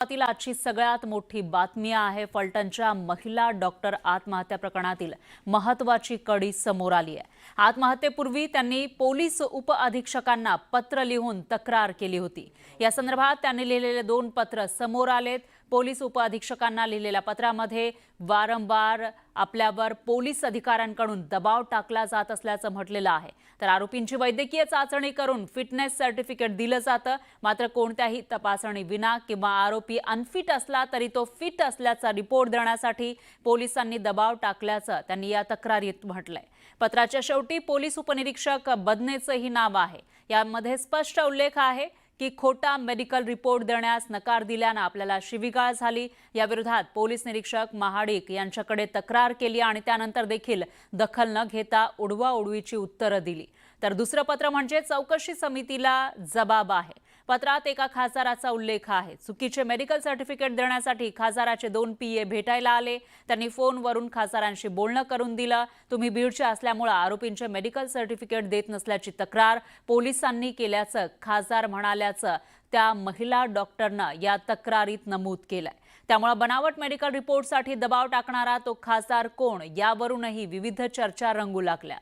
तील आजची सगळ्यात मोठी बातमी आहे फलटणच्या महिला डॉक्टर आत्महत्या प्रकरणातील महत्त्वाची कडी समोर आली आहे। आत्महत्येपूर्वी त्यांनी पोलीस उप अधीक्षकांना पत्र लिहून तक्रार केली होती। या संदर्भात त्यांनी लिहिलेले 2 पत्र समोर आलेत। पोलीस उप अधीक्षकांना लिहिलेल्या पत्रामध्ये वारंवार आपल्यावर पोलीस अधिकाऱ्यांकडून दबाव टाकला जात असल्याचं म्हटलेलं आहे। तर आरोपींची वैद्यकीय चाचणी करून फिटनेस सर्टिफिकेट दिलं जातं, मात्र कोणत्याही तपासणी विना किंवा आरोपी अनफिट असला तरी तो फिट असल्याचा रिपोर्ट देण्यासाठी पोलिसांनी दबाव टाकल्याचं त्यांनी या तक्रारीत म्हटलंय। पत्राच्या शेवटी पोलीस उपनिरीक्षक बदनेचंही नाव आहे। यामध्ये स्पष्ट उल्लेख आहे की खोटा मेडिकल रिपोर्ट देण्यास नकार दिल्याने आपल्याला शिवीगाळ झाली। या विरोधात पोलीस निरीक्षक महाडिक यांच्याकडे तक्रार केली आणि त्यानंतर देखील दखल न घेता उडवाउडवीची उत्तरं दिली। तर दुसरं पत्र म्हणजे चौकशी समितीला जबाब आहे। पत्रात एका खासदाराचा उल्लेख आहे। चुकीचे मेडिकल सर्टिफिकेट देण्यासाठी खासदाराचे 2 पीए भेटायला आले। त्यांनी फोनवरून खासदारांशी बोलणं करून दिलं। तुम्ही बीडचे असल्यामुळे आरोपींचे मेडिकल सर्टिफिकेट देत नसल्याची तक्रार पोलिसांनी केल्याचं खासदार म्हणाल्याचं त्या महिला डॉक्टरनं या तक्रारीत नमूद केलंय। त्यामुळे बनावट मेडिकल रिपोर्टसाठी दबाव टाकणारा तो खासदार कोण यावरूनही विविध चर्चा रंगू लागल्या।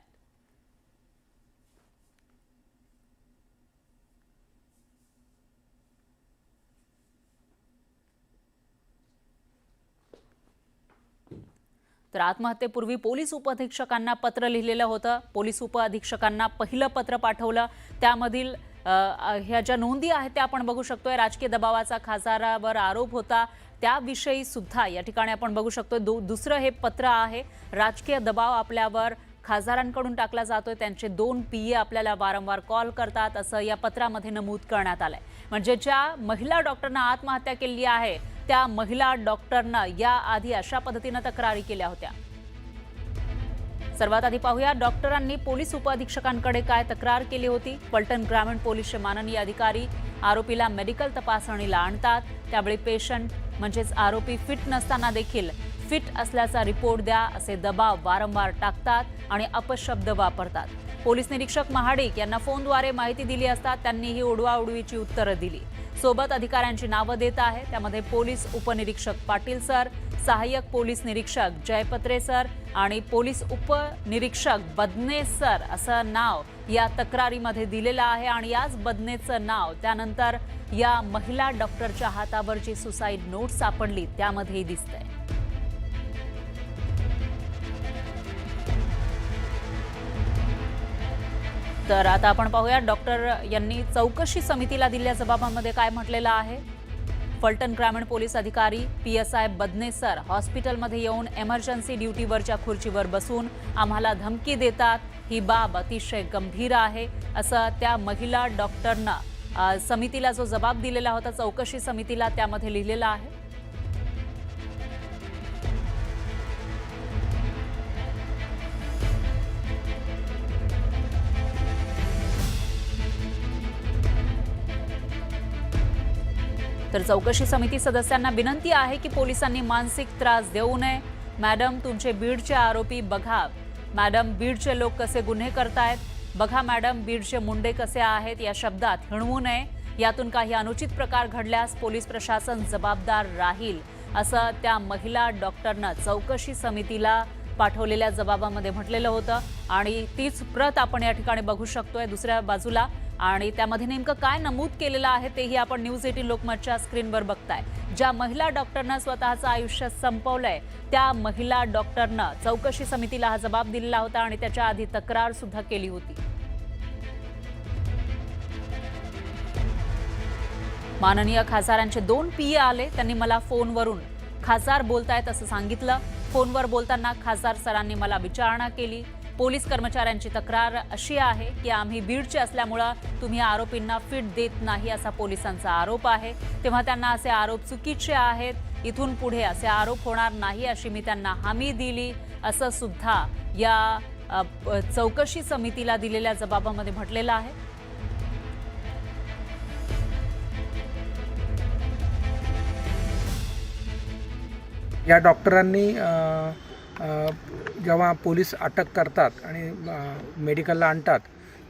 तर आत्महत्येपूर्वी पोलीस उपअधीक्षकांना पत्र लिहिलेलं होतं। पोलीस उपअधीक्षकांना पहिलं पत्र पाठवलं। त्यामधील ह्या ज्या नोंदी आहेत त्या आपण बघू शकतोय। राजकीय दबावाचा खासदारावर आरोप होता त्याविषयी सुद्धा या ठिकाणी आपण बघू शकतोय। दुसरं हे पत्र आहे। राजकीय दबाव आपल्यावर खासदारांकडून टाकला जातोय। त्यांचे 2 पीए आपल्याला वारंवार कॉल करतात असं या पत्रामध्ये नमूद करण्यात आलंय। म्हणजे ज्या महिला डॉक्टरनं आत्महत्या केली आहे त्या महिला डॉक्टरनं याआधी अशा पद्धतीने तक्रारी केल्या होत्या। सर्वात आधी पाहूया डॉक्टरांनी पोलीस उपअधीक्षकांकडे काय तक्रार केली होती। फलटण ग्रामीण पोलीसचे माननीय अधिकारी आरोपीला मेडिकल तपासणीला आणतात। त्यावेळी पेशंट म्हणजेच आरोपी फिट नसताना देखील फिट असल्याचा रिपोर्ट द्या असे दबाव वारंवार टाकतात आणि अपशब्द वापरतात। पोलीस निरीक्षक महाडिक यांना फोनद्वारे माहिती दिली असता त्यांनी ही उडवाउडवीची उत्तरं दिली। सोबत अधिकाऱ्यांची नावं देत आहे। त्यामध्ये पोलीस उपनिरीक्षक पाटील सर, सहाय्यक पोलीस निरीक्षक जयपत्रे सर आणि पोलीस उपनिरीक्षक बदनेच सर असं नाव या तक्रारीमध्ये दिलेलं आहे। आणि याच बदनेचं नाव त्यानंतर या महिला डॉक्टरच्या हातावर जी सुसाईड नोट सापडली त्यामध्येही दिसतंय। तर आता आपण पाहूया डॉक्टर यांनी चौकशी समितीला दिलेल्या जबाबामध्ये काय म्हटलेलं आहे। फलटण ग्रामीण पोलीस अधिकारी PSI बदनेच सर हॉस्पिटलमध्ये येऊन इमर्जन्सी ड्युटीवरच्या खुर्चीवर बसून आम्हाला धमकी देतात। ही बाब अतिशय गंभीर आहे असं त्या महिला डॉक्टरनं समितीला जो जबाब दिलेला होता चौकशी समितीला त्यामध्ये लिहिलेलं आहे। तर चौकशी समिती सदस्यांना विनंती आहे की पोलिसांनी मानसिक त्रास देऊ नये। मॅडम तुमचे बीडचे आरोपी बघा। मॅडम बीडचे लोक कसे गुन्हे करतायत बघा। मॅडम बीडचे मुंडे कसे आहेत या शब्दात हिणवू नये। यातून काही अनुचित प्रकार घडल्यास पोलीस प्रशासन जबाबदार राहील असं त्या महिला डॉक्टरनं चौकशी समितीला पाठवलेल्या जबाबामध्ये म्हटलेलं होतं। आणि तीच प्रत आपण या ठिकाणी बघू शकतोय दुसऱ्या बाजूला। आणि त्यामध्ये नेमकं काय नमूद केलेलं आहे तेही आपण न्यूज 18 लोकमतच्या स्क्रीनवर बघताय। ज्या महिला डॉक्टरनं स्वतःचं आयुष्य संपवलंय त्या महिला डॉक्टरनं चौकशी समितीला हा जबाब दिलेला होता आणि त्याच्या आधी तक्रार सुद्धा केली होती। माननीय खासदारांचे 2 पीए आले। त्यांनी मला फोनवरून खासदार बोलतायत असं सांगितलं। फोनवर बोलताना खासदार सरांनी मला विचारणा केली। पोलीस कर्मचाऱ्यांची तक्रार अशी आहे की आम्ही बीडचे असल्यामुळे तुम्ही आरोपींना फिट देत नाही असा पोलिसांचा आरोप आहे। तेव्हा त्यांना असे आरोप चुकीचे आहेत। इथून पुढे असे आरोप होणार नाही अशी मी त्यांना हमी दिली असं सुद्धा या चौकशी समितीला दिलेल्या जबाबामध्ये म्हटलेलं आहे। या डॉक्टरांनी जेव्हा पोलीस अटक करतात आणि मेडिकलला आणतात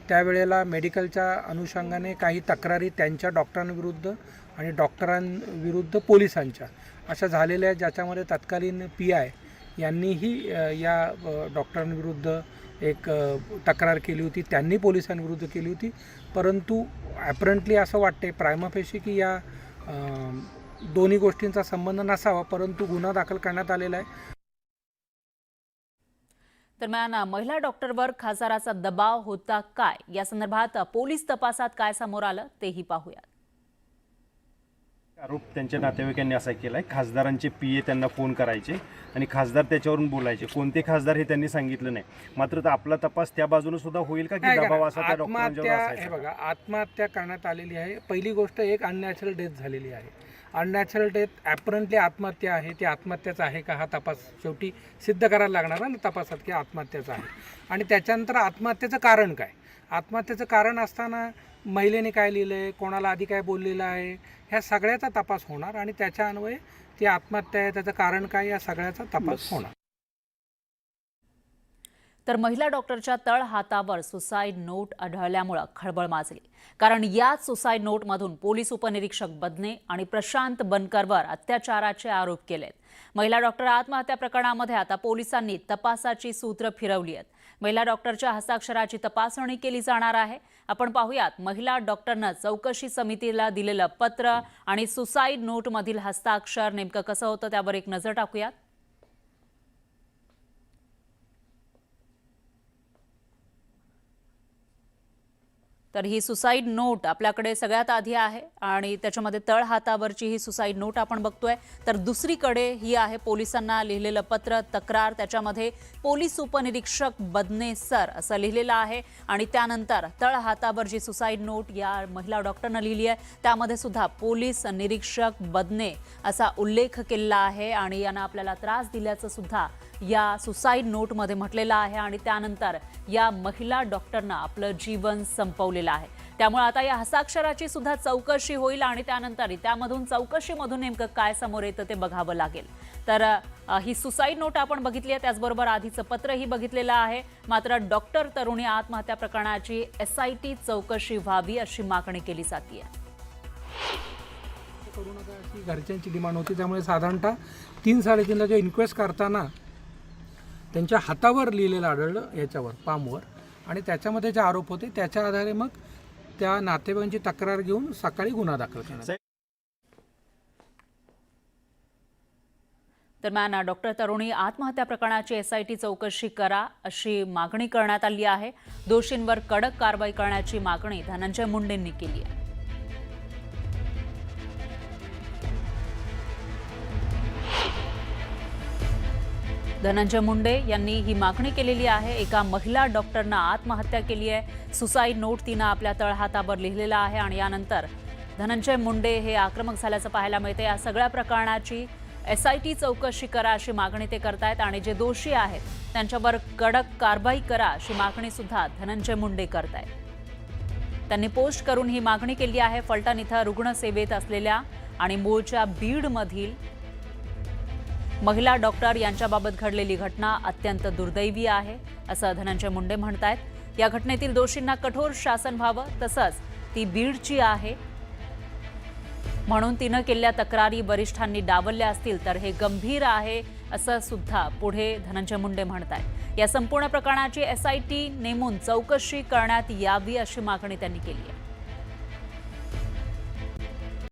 त्यावेळेला मेडिकलच्या अनुषंगाने काही तक्रारी त्यांच्या डॉक्टरांविरुद्ध आणि डॉक्टरांविरुद्ध पोलिसांच्या अशा झालेल्या, ज्याच्यामध्ये तत्कालीन PI यांनीही या डॉक्टरांविरुद्ध एक तक्रार केली होती, त्यांनी पोलिसांविरुद्ध केली होती. परंतु ॲपरंटली असं वाटते प्रायमा फेशी की या दोन्ही गोष्टींचा संबंध नसावा, परंतु गुन्हा दाखल करण्यात आलेला आहे. दरम्यान महिला डॉक्टरवर खासदाराचा दबाव होता काय, या संदर्भात पोलीस तपासात काय समोर आलं तेही पाहूयात. आरोप त्यांच्या नातेवाईकांनी असा केलाय, खासदारांचे PA त्यांना फोन करायचे आणि खासदार त्याच्यावरून बोलायचे. कोणते खासदार हे त्यांनी सांगितलं नाही. मात्र आपला तपास त्या बाजूने सुद्धा होईल का की दबाव असा त्या डॉक्टरांवर असायचा? हे बघा, आत्महत्या करण्यात आलेली आहे. पहिली गोष्ट, एक अननॅचरल डेथ झालेली आहे. अननॅचरल डेथ ॲपरंटली आत्महत्या आहे, ती आत्महत्याचा आहे का हा तपास शेवटी सिद्ध करायला लागणार ना तपासात की आत्महत्याचा आहे. आणि त्याच्यानंतर आत्महत्येचं कारण काय, आत्महत्येचं कारण असताना महिलेने काय लिहिलं आहे, कोणाला आधी काय बोललेलं आहे, ह्या सगळ्याचा तपास होणार आणि त्याच्या अन्वये ती आत्महत्या आहे, त्याचं कारण काय, या सगळ्याचा तपास होणार. तर महिला डॉक्टरच्या तळ हातावर सुसाईड नोट आढळल्यामुळे खळबळ माजली. कारण याच सुसाईड नोटमधून पोलीस उपनिरीक्षक बदने आणि प्रशांत बनकरवर अत्याचाराचे आरोप केलेत. महिला डॉक्टर आत्महत्या प्रकरणामध्ये आता पोलिसांनी तपासाची सूत्र फिरवली आहेत. महिला डॉक्टरच्या हस्ताक्षराची तपासणी केली जाणार आहे. आपण पाहूयात महिला डॉक्टरनं चौकशी समितीला दिलेलं पत्र आणि सुसाईड नोटमधील हस्ताक्षर नेमकं कसं होतं त्यावर एक नजर टाकूयात. तर ही सुसाईड नोट आपल्याकडे सगळ्यात आधी आहे आणि त्याच्यामध्ये तळ हातावरची ही सुसाईड नोट आपण बघतोय. तर दुसरीकडे ही आहे पोलिसांना लिहिलेलं पत्र, तक्रार. त्याच्यामध्ये पोलीस उपनिरीक्षक बदने सर असं लिहिलेलं आहे आणि त्यानंतर तळ हातावर जी सुसाईड नोट या महिला डॉक्टरनं लिहिली आहे त्यामध्ये सुद्धा पोलीस निरीक्षक बदने असा उल्लेख केलेला आहे आणि यांना आपल्याला त्रास दिल्याचं सुद्धा या सुसाईड नोटमध्ये म्हटलेलं आहे. आणि त्यानंतर या महिला डॉक्टरनं आपलं जीवन संपवलेलं आहे. त्यामुळे आता या हस्ताक्षराची सुद्धा चौकशी होईल आणि त्यानंतर त्यामधून चौकशीमधून नेमकं काय समोर येतं ते बघावं लागेल. तर ही सुसाईड नोट आपण बघितली आहे, त्याचबरोबर आधीचं पत्रही बघितलेलं आहे. मात्र डॉक्टर तरुणी आत्महत्या प्रकरणाची SIT चौकशी व्हावी अशी मागणी केली जाते. करू नका अशी घरच्यांची डिमांड होती. त्यामुळे साधारणतः 3-3.5ला जो इन्क्वेस्ट करताना त्यांच्या हातावर लिहिलेलं आढळलं, याच्यावर पामवर, आणि त्याच्यामध्ये जे आरोप होते त्याच्या आधारे मग त्या नातेवाईकांची तक्रार घेऊन सकाळी गुन्हा दाखल करण्यात. दरम्यान डॉक्टर तरुणी आत्महत्या प्रकरणाची SIT चौकशी करा अशी मागणी करण्यात आली आहे. दोषींवर कडक कारवाई करण्याची मागणी धनंजय मुंडेंनी केली आहे. धनंजय मुंडे यांनी ही मागणी केलेली आहे. एका महिला डॉक्टरनं आत्महत्या केली आहे. सुसाईड नोट तिनं आपल्या तळहातावर लिहिलेला आहे आणि यानंतर धनंजय मुंडे हे आक्रमक झाल्याचं पाहायला मिळते. या सगळ्या प्रकरणाची SIT चौकशी करा अशी मागणी ते करतायत आणि जे दोषी आहेत त्यांच्यावर कडक कारवाई करा अशी मागणी सुद्धा धनंजय मुंडे करतायत. त्यांनी पोस्ट करून ही मागणी केली आहे. फलटण इथं रुग्णसेवेत असलेल्या आणि मूळच्या बीडमधील महिला डॉक्टर यांच्याबाबत घडलेली घटना अत्यंत दुर्दैवी आहे असं धनंजय मुंडे म्हणतायत. या घटनेतील दोषींना कठोर शासन व्हावं, तसंच ती बीडची आहे म्हणून तिनं केलेल्या तक्रारी वरिष्ठांनी डावलल्या असतील तर हे गंभीर आहे असं सुद्धा पुढे धनंजय मुंडे म्हणतायत. या संपूर्ण प्रकरणाची SIT नेमून चौकशी करण्यात यावी अशी मागणी त्यांनी केली आहे.